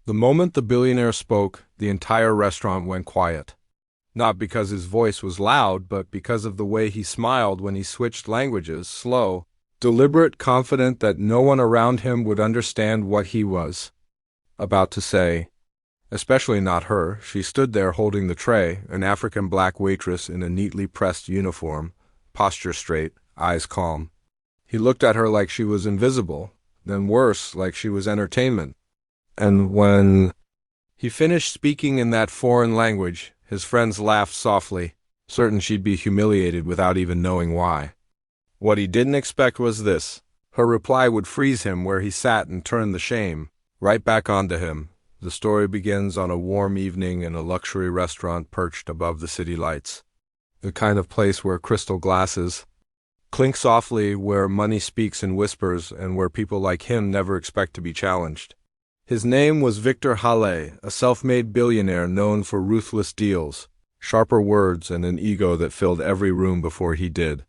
The moment the billionaire spoke, the entire restaurant went quiet. Not because his voice was loud, but because of the way he smiled when he switched languages, slow, deliberate, confident that no one around him would understand what he was about to say. Especially not her. She stood there holding the tray, an African black waitress in a neatly pressed uniform, posture straight, eyes calm. He looked at her like she was invisible, then worse, like she was entertainment. And when he finished speaking in that foreign language, his friends laughed softly, certain she'd be humiliated without even knowing why. What he didn't expect was this. Her reply would freeze him where he sat and turn the shame right back onto him. The story begins on a warm evening in a luxury restaurant perched above the city lights. The kind of place where crystal glasses clink softly, where money speaks in whispers, and where people like him never expect to be challenged. His name was Victor Halle, a self-made billionaire known for ruthless deals, sharper words, and an ego that filled every room before he did.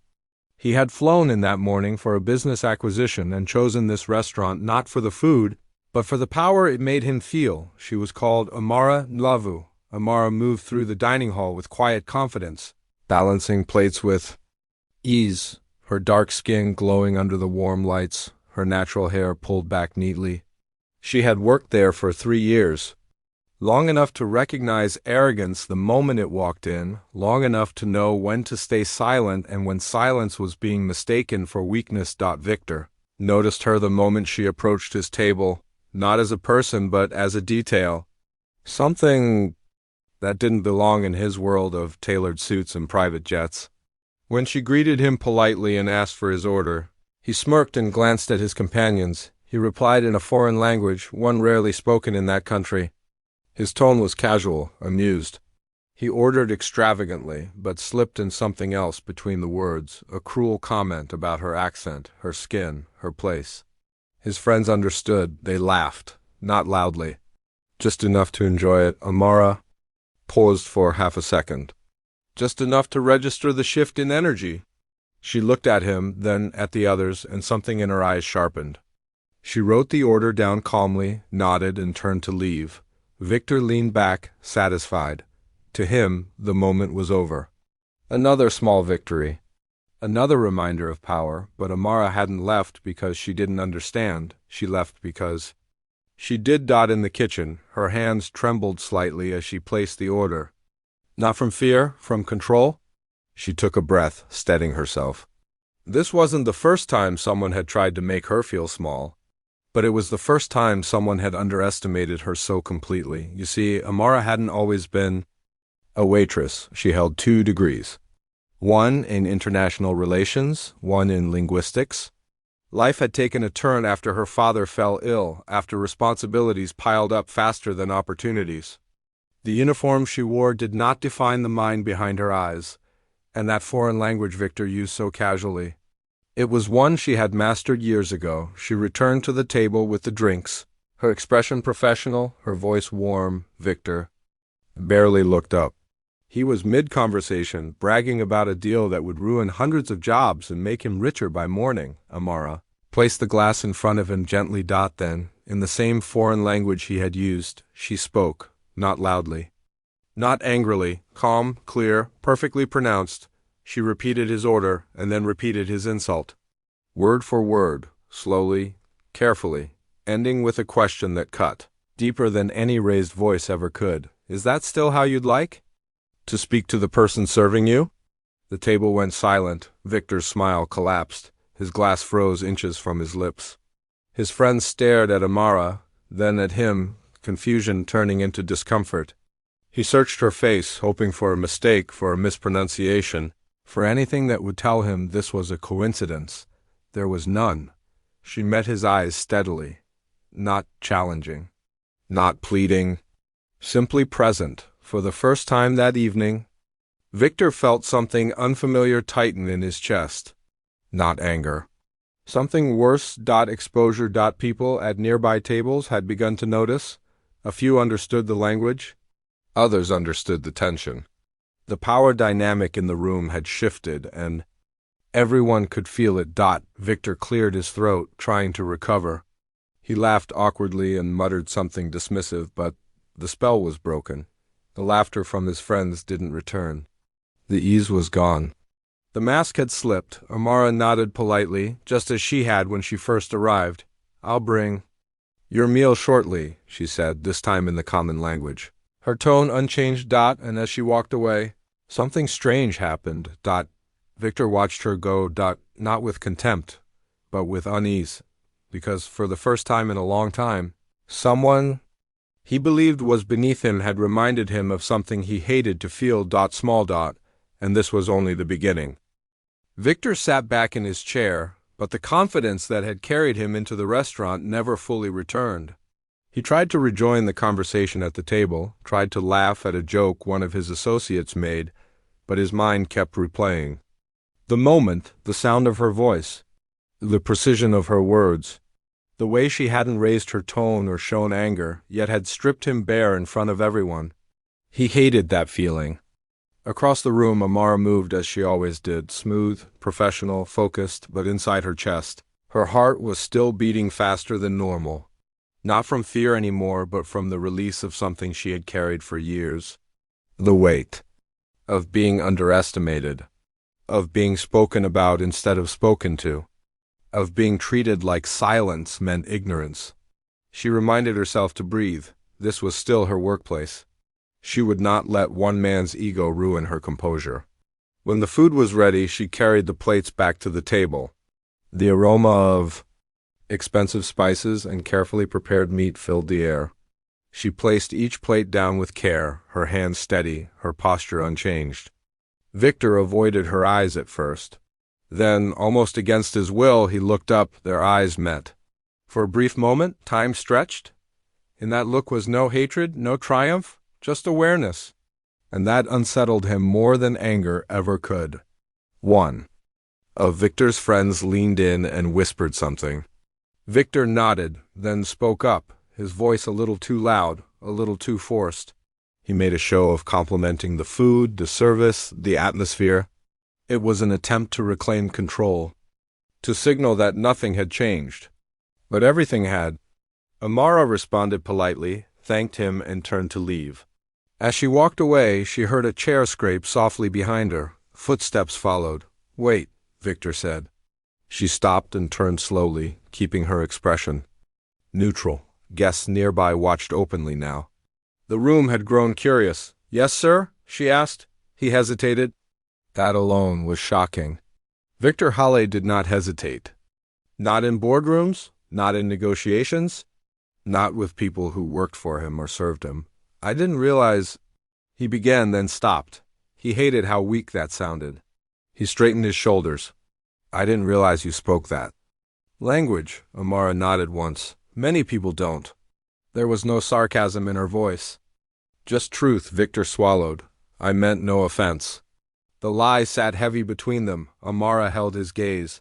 He had flown in that morning for a business acquisition and chosen this restaurant not for the food, but for the power it made him feel. She was called Amara Nlavu. Amara moved through the dining hall with quiet confidence, balancing plates with ease, her dark skin glowing under the warm lights, her natural hair pulled back neatly. She had worked there for 3 years, long enough to recognize arrogance the moment it walked in, long enough to know when to stay silent and when silence was being mistaken for weakness. Victor noticed her the moment she approached his table, not as a person but as a detail, something that didn't belong in his world of tailored suits and private jets. When she greeted him politely and asked for his order, he smirked and glanced at his companions. He replied in a foreign language, one rarely spoken in that country. His tone was casual, amused. He ordered extravagantly, but slipped in something else between the words, a cruel comment about her accent, her skin, her place. His friends understood. They laughed, not loudly, just enough to enjoy it. Amara paused for half a second, just enough to register the shift in energy. She looked at him, then at the others, and something in her eyes sharpened. She wrote the order down calmly, nodded, and turned to leave. Victor leaned back, satisfied. To him, the moment was over. Another small victory. Another reminder of power, but Amara hadn't left because she didn't understand. She left because she did. In the kitchen, her hands trembled slightly as she placed the order. Not from fear, from control. She took a breath, steadying herself. This wasn't the first time someone had tried to make her feel small, but it was the first time someone had underestimated her so completely. You see, Amara hadn't always been a waitress. She held 2 degrees. One in international relations, one in linguistics. Life had taken a turn after her father fell ill, after responsibilities piled up faster than opportunities. The uniform she wore did not define the mind behind her eyes, and that foreign language Victor used so casually. It was one she had mastered years ago. She returned to the table with the drinks, her expression professional, her voice warm. Victor barely looked up. He was mid-conversation, bragging about a deal that would ruin hundreds of jobs and make him richer by morning. Amara placed the glass in front of him gently. Then, in the same foreign language he had used, she spoke, not loudly, not angrily, calm, clear, perfectly pronounced. She repeated his order and then repeated his insult, word for word, slowly, carefully, ending with a question that cut deeper than any raised voice ever could. Is that still how you'd like to speak to the person serving you? The table went silent. Victor's smile collapsed. His glass froze inches from his lips. His friends stared at Amara, then at him, confusion turning into discomfort. He searched her face, hoping for a mistake, for a mispronunciation, for anything that would tell him this was a coincidence. There was none. She met his eyes steadily, not challenging, not pleading, simply present. For the first time that evening, Victor felt something unfamiliar tighten in his chest. Not anger. Something worse. Exposure. People at nearby tables had begun to notice. A few understood the language. Others understood the tension. The power dynamic in the room had shifted, and everyone could feel it. Victor cleared his throat, trying to recover. He laughed awkwardly and muttered something dismissive, but the spell was broken. The laughter from his friends didn't return. The ease was gone. The mask had slipped. Amara nodded politely, just as she had when she first arrived. "I'll bring your meal shortly," she said, this time in the common language. Her tone unchanged, and as she walked away, something strange happened. Victor watched her go, not with contempt, but with unease, because for the first time in a long time, someone he believed was beneath him had reminded him of something he hated to feel, and this was only the beginning. Victor sat back in his chair, but the confidence that had carried him into the restaurant never fully returned. He tried to rejoin the conversation at the table, tried to laugh at a joke one of his associates made, but his mind kept replaying the moment, the sound of her voice, the precision of her words, the way she hadn't raised her tone or shown anger, yet had stripped him bare in front of everyone. He hated that feeling. Across the room, Amara moved as she always did, smooth, professional, focused, but inside her chest, her heart was still beating faster than normal. Not from fear anymore, but from the release of something she had carried for years. The weight of being underestimated, of being spoken about instead of spoken to, of being treated like silence meant ignorance. She reminded herself to breathe. This was still her workplace. She would not let one man's ego ruin her composure. When the food was ready, she carried the plates back to the table. The aroma of expensive spices and carefully prepared meat filled the air. She placed each plate down with care, her hands steady, her posture unchanged. Victor avoided her eyes at first. Then, almost against his will, he looked up, their eyes met. For a brief moment, time stretched. In that look was no hatred, no triumph, just awareness. And that unsettled him more than anger ever could. One of Victor's friends leaned in and whispered something. Victor nodded, then spoke up, his voice a little too loud, a little too forced. He made a show of complimenting the food, the service, the atmosphere. It was an attempt to reclaim control, to signal that nothing had changed. But everything had. Amara responded politely, thanked him, and turned to leave. As she walked away, she heard a chair scrape softly behind her. Footsteps followed. "Wait," Victor said. She stopped and turned slowly, keeping her expression neutral. Guests nearby watched openly now. The room had grown curious. "Yes, sir?" she asked. He hesitated. That alone was shocking. Victor Halle did not hesitate. Not in boardrooms, not in negotiations, not with people who worked for him or served him. "I didn't realize—" he began, then stopped. He hated how weak that sounded. He straightened his shoulders. "I didn't realize you spoke that language," Amara nodded once. "Many people don't." There was no sarcasm in her voice. Just truth. Victor swallowed. "I meant no offense." The lie sat heavy between them. Amara held his gaze.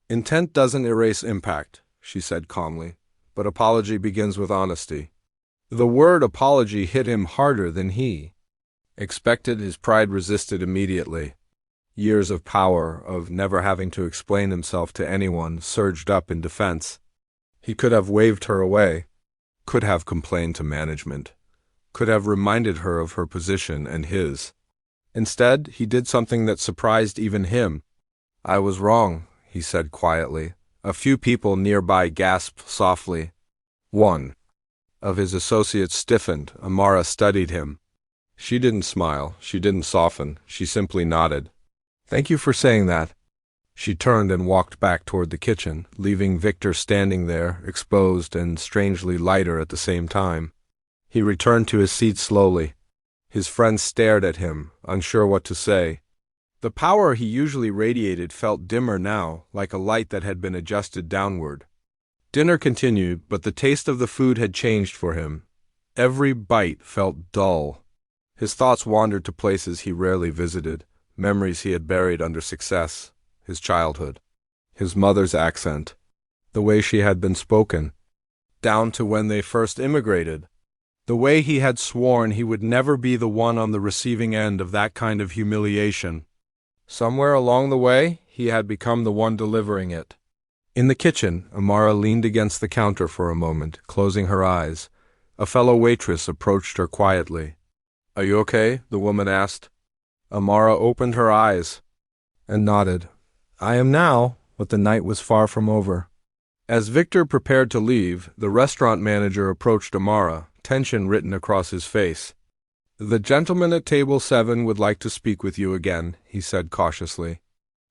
"Intent doesn't erase impact," she said calmly, "but apology begins with honesty." The word apology hit him harder than he expected. His pride resisted immediately. Years of power, of never having to explain himself to anyone, surged up in defense. He could have waved her away, could have complained to management, could have reminded her of her position and his. Instead, he did something that surprised even him. "I was wrong," he said quietly. A few people nearby gasped softly. One of his associates stiffened. Amara studied him. She didn't smile, she didn't soften, she simply nodded. "Thank you for saying that." She turned and walked back toward the kitchen, leaving Victor standing there, exposed and strangely lighter at the same time. He returned to his seat slowly. His friends stared at him, unsure what to say. The power he usually radiated felt dimmer now, like a light that had been adjusted downward. Dinner continued, but the taste of the food had changed for him. Every bite felt dull. His thoughts wandered to places he rarely visited, memories he had buried under success, his childhood, his mother's accent, the way she had been spoken, down to when they first immigrated. The way he had sworn he would never be the one on the receiving end of that kind of humiliation. Somewhere along the way, he had become the one delivering it. In the kitchen, Amara leaned against the counter for a moment, closing her eyes. A fellow waitress approached her quietly. "Are you okay?" the woman asked. Amara opened her eyes and nodded. "I am now," but the night was far from over. As Victor prepared to leave, the restaurant manager approached Amara, tension written across his face. "The gentleman at table 7 would like to speak with you again," he said cautiously.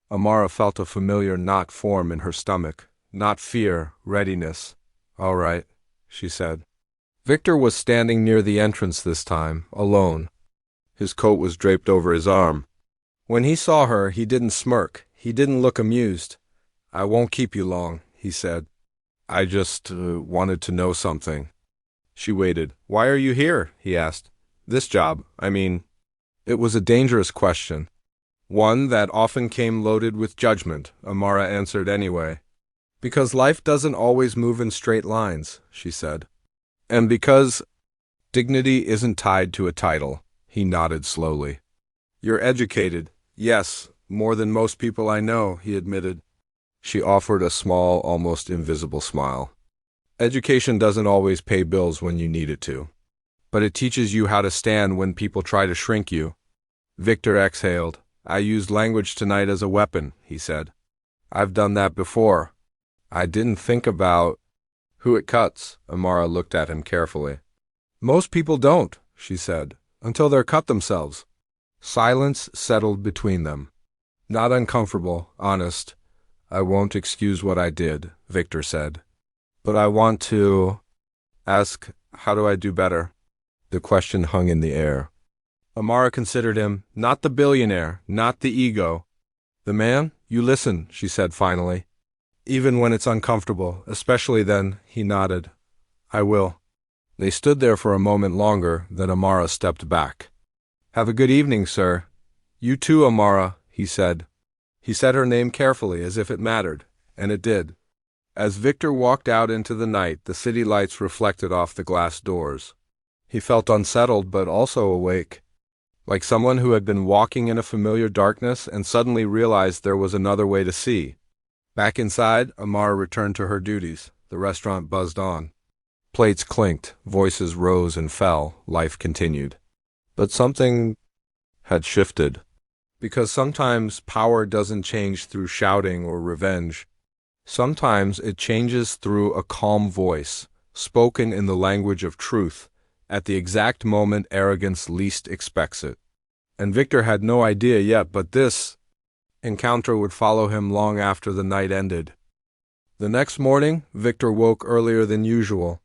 Amara felt a familiar knot form in her stomach. Not fear, readiness. "All right," she said. Victor was standing near the entrance this time, alone. His coat was draped over his arm. When he saw her, he didn't smirk. He didn't look amused. "I won't keep you long," he said. "I just wanted to know something." She waited. "Why are you here?" he asked. "This job, I mean." It was a dangerous question. One that often came loaded with judgment, Amara answered anyway. "Because life doesn't always move in straight lines," she said. "And because dignity isn't tied to a title," he nodded slowly. "You're educated." "Yes, more than most people I know," he admitted. She offered a small, almost invisible smile. "Education doesn't always pay bills when you need it to. But it teaches you how to stand when people try to shrink you." Victor exhaled. "I used language tonight as a weapon," he said. "I've done that before. I didn't think about who it cuts." Amara looked at him carefully. "Most people don't," she said, "until they're cut themselves." Silence settled between them. Not uncomfortable, honest. "I won't excuse what I did," Victor said. "But I want to ask, how do I do better?" The question hung in the air. Amara considered him, not the billionaire, not the ego. "The man? You listen," she said finally. "Even when it's uncomfortable, especially then," he nodded. "I will." They stood there for a moment longer, then Amara stepped back. "Have a good evening, sir." "You too, Amara," he said. He said her name carefully, as if it mattered, and it did. As Victor walked out into the night, the city lights reflected off the glass doors. He felt unsettled but also awake, like someone who had been walking in a familiar darkness and suddenly realized there was another way to see. Back inside, Amara returned to her duties. The restaurant buzzed on. Plates clinked, voices rose and fell, life continued. But something had shifted. Because sometimes power doesn't change through shouting or revenge. Sometimes it changes through a calm voice, spoken in the language of truth, at the exact moment arrogance least expects it. And Victor had no idea yet, but this encounter would follow him long after the night ended. The next morning, Victor woke earlier than usual.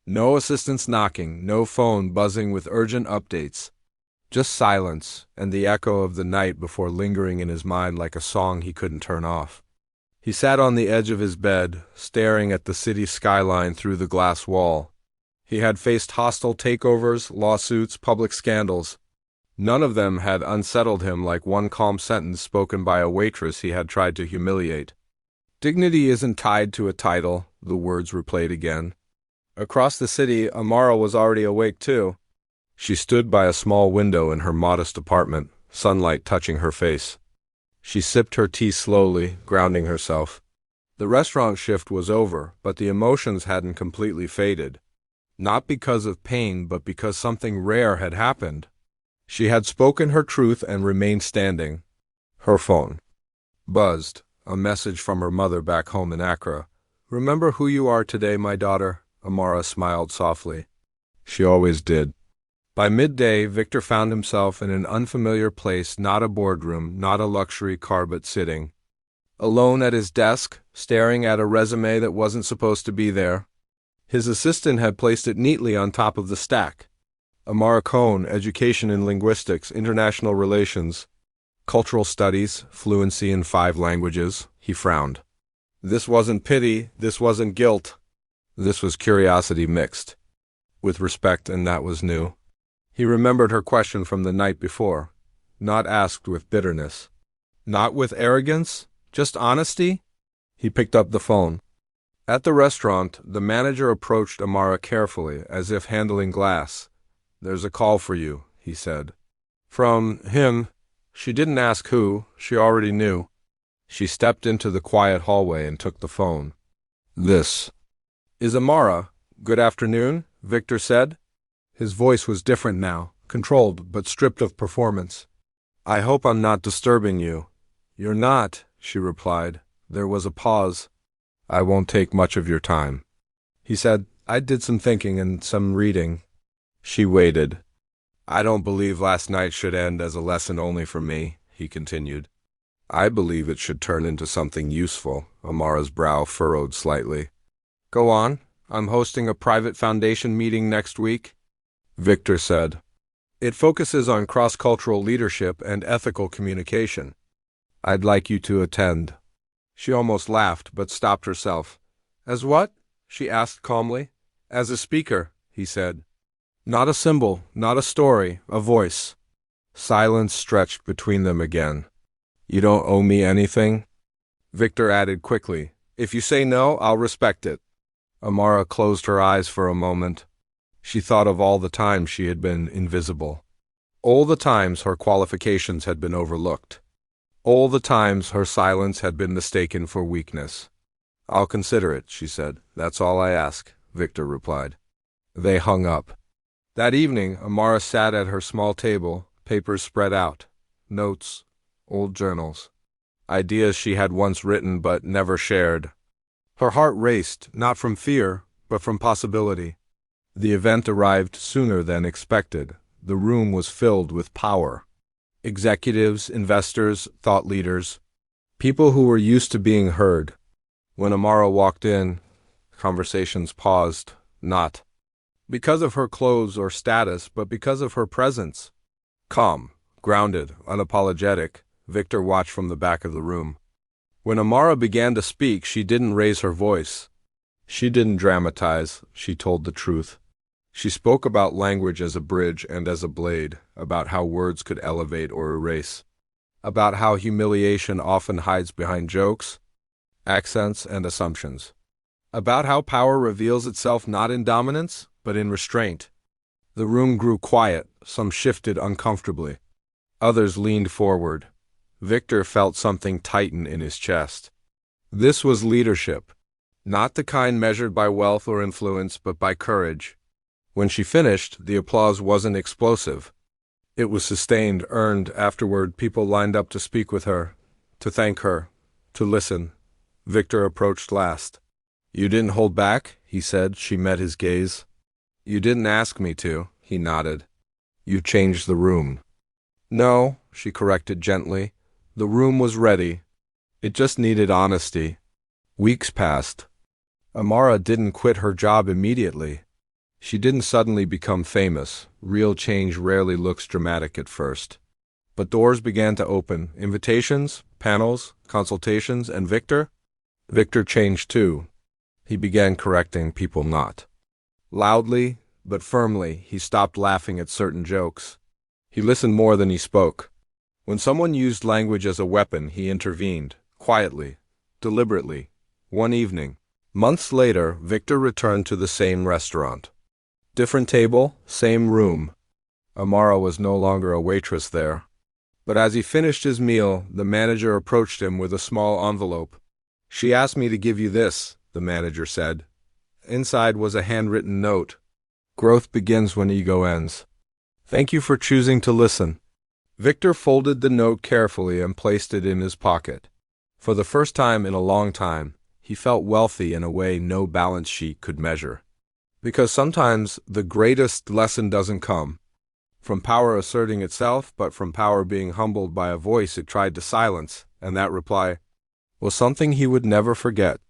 No assistants knocking, no phone buzzing with urgent updates. Just silence and the echo of the night before lingering in his mind like a song he couldn't turn off. He sat on the edge of his bed, staring at the city skyline through the glass wall. He had faced hostile takeovers, lawsuits, public scandals. None of them had unsettled him like one calm sentence spoken by a waitress he had tried to humiliate. "Dignity isn't tied to a title," the words replayed again. Across the city, Amara was already awake too. She stood by a small window in her modest apartment, sunlight touching her face. She sipped her tea slowly, grounding herself. The restaurant shift was over, but the emotions hadn't completely faded. Not because of pain, but because something rare had happened. She had spoken her truth and remained standing. Her phone buzzed, a message from her mother back home in Accra. "Remember who you are today, my daughter," Amara smiled softly. She always did. By midday, Victor found himself in an unfamiliar place, not a boardroom, not a luxury car, but sitting. Alone at his desk, staring at a resume that wasn't supposed to be there. His assistant had placed it neatly on top of the stack. Amara Cohn, education in linguistics, international relations, cultural studies, fluency in 5 languages. He frowned. This wasn't pity, this wasn't guilt. This was curiosity mixed with respect, and that was new. He remembered her question from the night before, not asked with bitterness, not with arrogance, just honesty. He picked up the phone. At the restaurant, the manager approached Amara carefully, as if handling glass. "There's a call for you," he said. From him. She didn't ask who, she already knew. She stepped into the quiet hallway and took the phone. "This is Amara. Good afternoon," Victor said. His voice was different now, controlled but stripped of performance. "I hope I'm not disturbing you." "You're not," she replied. There was a pause. "I won't take much of your time," he said. "I did some thinking and some reading." She waited. "I don't believe last night should end as a lesson only for me," he continued. "I believe it should turn into something useful." Amara's brow furrowed slightly. "Go on. I'm hosting a private foundation meeting next week," Victor said. "It focuses on cross-cultural leadership and ethical communication. I'd like you to attend." She almost laughed, but stopped herself. "As what?" she asked calmly. "As a speaker," he said. "Not a symbol, not a story, a voice." Silence stretched between them again. "You don't owe me anything?" Victor added quickly. "If you say no, I'll respect it." Amara closed her eyes for a moment. She thought of all the times she had been invisible. All the times her qualifications had been overlooked. All the times her silence had been mistaken for weakness. "I'll consider it," she said. "That's all I ask," Victor replied. They hung up. That evening, Amara sat at her small table, papers spread out, notes, old journals, ideas she had once written but never shared. Her heart raced, not from fear, but from possibility. The event arrived sooner than expected. The room was filled with power. Executives, investors, thought leaders, people who were used to being heard. When Amara walked in, conversations paused, not because of her clothes or status, but because of her presence. Calm, grounded, unapologetic, Victor watched from the back of the room. When Amara began to speak, she didn't raise her voice. She didn't dramatize, she told the truth. She spoke about language as a bridge and as a blade, about how words could elevate or erase, about how humiliation often hides behind jokes, accents, and assumptions, about how power reveals itself not in dominance, but in restraint. The room grew quiet, some shifted uncomfortably. Others leaned forward. Victor felt something tighten in his chest. This was leadership, not the kind measured by wealth or influence, but by courage. When she finished, the applause wasn't explosive. It was sustained, earned. Afterward, people lined up to speak with her, to thank her, to listen. Victor approached last. "You didn't hold back," he said. She met his gaze. "You didn't ask me to," he nodded. "You changed the room." "No," she corrected gently. "The room was ready. It just needed honesty." Weeks passed. Amara didn't quit her job immediately. She didn't suddenly become famous. Real change rarely looks dramatic at first. But doors began to open. Invitations, panels, consultations, and Victor changed too. He began correcting people not loudly, but firmly. He stopped laughing at certain jokes. He listened more than he spoke. When someone used language as a weapon, he intervened, quietly, deliberately. One evening, months later, Victor returned to the same restaurant. Different table, same room. Amara was no longer a waitress there. But as he finished his meal, the manager approached him with a small envelope. "She asked me to give you this," the manager said. Inside was a handwritten note. "Growth begins when ego ends. Thank you for choosing to listen." Victor folded the note carefully and placed it in his pocket. For the first time in a long time, he felt wealthy in a way no balance sheet could measure. Because sometimes the greatest lesson doesn't come from power asserting itself, but from power being humbled by a voice it tried to silence, and that reply was something he would never forget.